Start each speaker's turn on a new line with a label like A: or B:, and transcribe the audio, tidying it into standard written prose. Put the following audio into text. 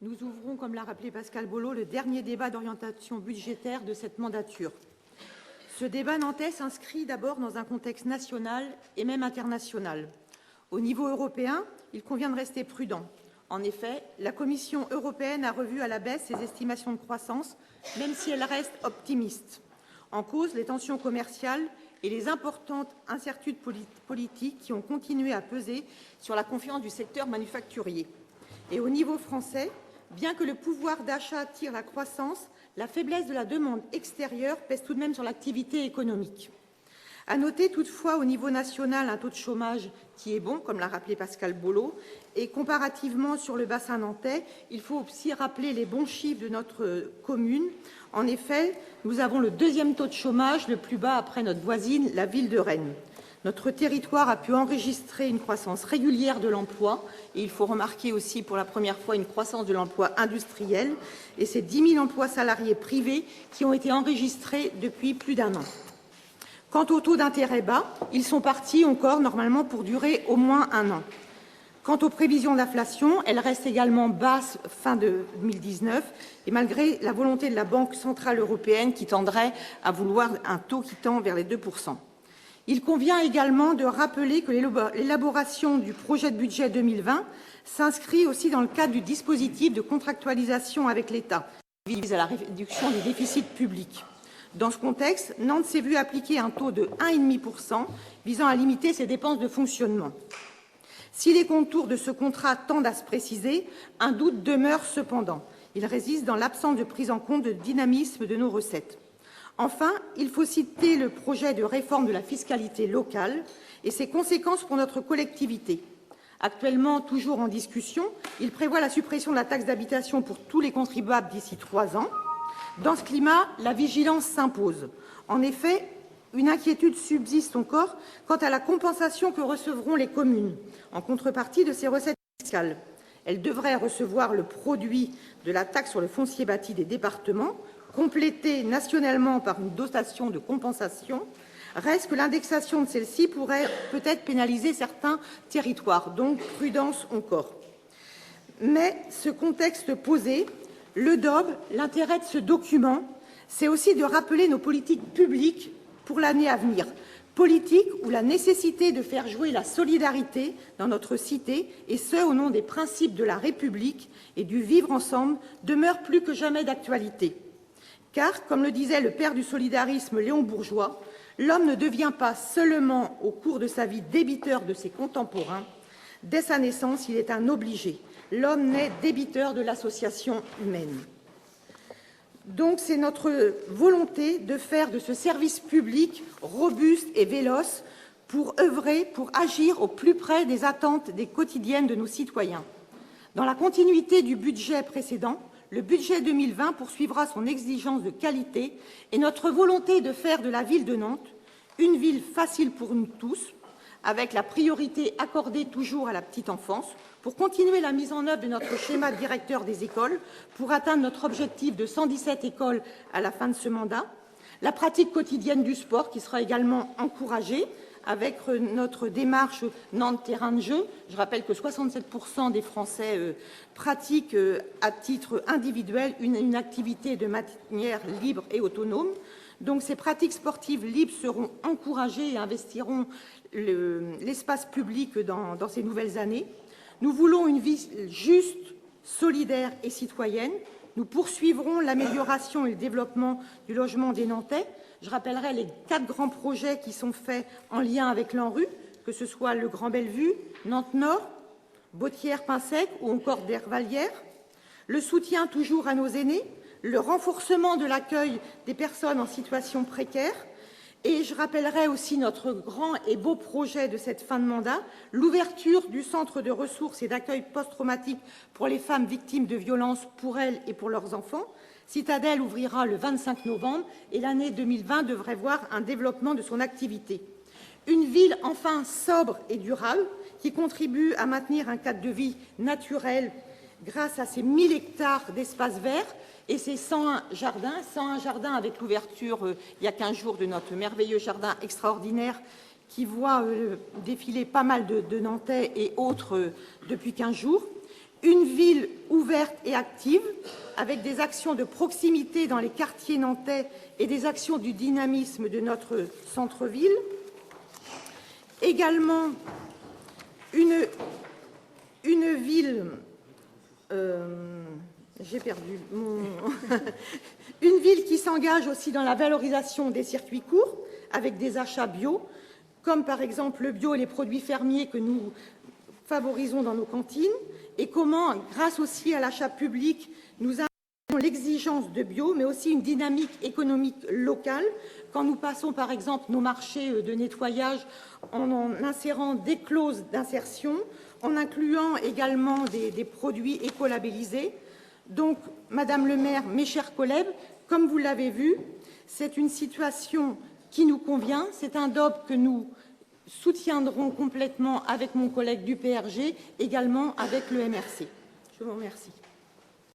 A: Nous ouvrons, comme l'a rappelé Pascal Bollot, le dernier débat d'orientation budgétaire de cette mandature. Ce débat nantais s'inscrit d'abord dans un contexte national et même international. Au niveau européen, il convient de rester prudent. En effet, la Commission européenne a revu à la baisse ses estimations de croissance, même si elle reste optimiste. En cause, les tensions commerciales et les importantes incertitudes politiques qui ont continué à peser sur la confiance du secteur manufacturier. Et au niveau français, bien que le pouvoir d'achat tire la croissance, la faiblesse de la demande extérieure pèse tout de même sur l'activité économique. À noter toutefois au niveau national un taux de chômage qui est bon, comme l'a rappelé Pascal Bollot, et comparativement sur le bassin nantais, il faut aussi rappeler les bons chiffres de notre commune. En effet, nous avons le deuxième taux de chômage le plus bas après notre voisine, la ville de Rennes. Notre territoire a pu enregistrer une croissance régulière de l'emploi et il faut remarquer aussi pour la première fois une croissance de l'emploi industriel et c'est 10 000 emplois salariés privés qui ont été enregistrés depuis plus d'1 an. Quant aux taux d'intérêt bas, ils sont partis encore normalement pour durer au moins 1 an. Quant aux prévisions d'inflation, elles restent également basses fin 2019 et malgré la volonté de la Banque centrale européenne qui tendrait à vouloir un taux qui tend vers les 2%. Il convient également de rappeler que l'élaboration du projet de budget 2020 s'inscrit aussi dans le cadre du dispositif de contractualisation avec l'État, qui vise à la réduction du déficit public. Dans ce contexte, Nantes s'est vu appliquer un taux de 1,5% visant à limiter ses dépenses de fonctionnement. Si les contours de ce contrat tendent à se préciser, un doute demeure cependant. Il réside dans l'absence de prise en compte de dynamisme de nos recettes. Enfin, il faut citer le projet de réforme de la fiscalité locale et ses conséquences pour notre collectivité. Actuellement toujours en discussion, il prévoit la suppression de la taxe d'habitation pour tous les contribuables d'ici 3 ans. Dans ce climat, la vigilance s'impose. En effet, une inquiétude subsiste encore quant à la compensation que recevront les communes en contrepartie de ces recettes fiscales. Elles devraient recevoir le produit de la taxe sur le foncier bâti des départements, complétée nationalement par une dotation de compensation. Reste que l'indexation de celle-ci pourrait peut-être pénaliser certains territoires, donc prudence encore. Mais ce contexte posé, le DOB, l'intérêt de ce document, c'est aussi de rappeler nos politiques publiques pour l'année à venir. Politique où la nécessité de faire jouer la solidarité dans notre cité, et ce au nom des principes de la République et du vivre ensemble, demeure plus que jamais d'actualité. Car, comme le disait le père du solidarisme Léon Bourgeois, l'homme ne devient pas seulement au cours de sa vie débiteur de ses contemporains. Dès sa naissance, il est un obligé. L'homme naît débiteur de l'association humaine. Donc c'est notre volonté de faire de ce service public robuste et véloce pour œuvrer, pour agir au plus près des attentes des quotidiennes de nos citoyens. Dans la continuité du budget précédent, le budget 2020 poursuivra son exigence de qualité et notre volonté de faire de la ville de Nantes une ville facile pour nous tous, avec la priorité accordée toujours à la petite enfance, pour continuer la mise en œuvre de notre schéma directeur des écoles, pour atteindre notre objectif de 117 écoles à la fin de ce mandat, la pratique quotidienne du sport qui sera également encouragée avec notre démarche Nantes terrain de jeu. Je rappelle que 67% des Français pratiquent à titre individuel une activité de manière libre et autonome. Donc ces pratiques sportives libres seront encouragées et investiront l'espace public dans ces nouvelles années. Nous voulons une vie juste, solidaire et citoyenne. Nous poursuivrons l'amélioration et le développement du logement des Nantais. Je rappellerai les 4 grands projets qui sont faits en lien avec l'ANRU, que ce soit le Grand Bellevue, Nantes-Nord, Bautières-Pinsec ou encore d'Hervallières. Le soutien toujours à nos aînés, le renforcement de l'accueil des personnes en situation précaire. Et je rappellerai aussi notre grand et beau projet de cette fin de mandat, l'ouverture du centre de ressources et d'accueil post-traumatique pour les femmes victimes de violences pour elles et pour leurs enfants. Citadelle ouvrira le 25 novembre et l'année 2020 devrait voir un développement de son activité. Une ville enfin sobre et durable qui contribue à maintenir un cadre de vie naturel grâce à ses 1000 hectares d'espaces verts et ses 101 jardins avec l'ouverture il y a 15 jours de notre merveilleux jardin extraordinaire qui voit défiler pas mal de Nantais et autres depuis 15 jours. une ville ouverte et active, avec des actions de proximité dans les quartiers nantais et des actions du dynamisme de notre centre-ville. Également, une ville... une ville qui s'engage aussi dans la valorisation des circuits courts, avec des achats bio, comme par exemple le bio et les produits fermiers que nous favorisons dans nos cantines, et comment, grâce aussi à l'achat public, nous avons l'exigence de bio, mais aussi une dynamique économique locale, quand nous passons par exemple nos marchés de nettoyage en insérant des clauses d'insertion, en incluant également des produits écolabellisés. Donc, Madame le maire, mes chers collègues, comme vous l'avez vu, c'est une situation qui nous convient, c'est un DOP que nous soutiendrons complètement avec mon collègue du PRG, également avec le MRC. Je vous remercie.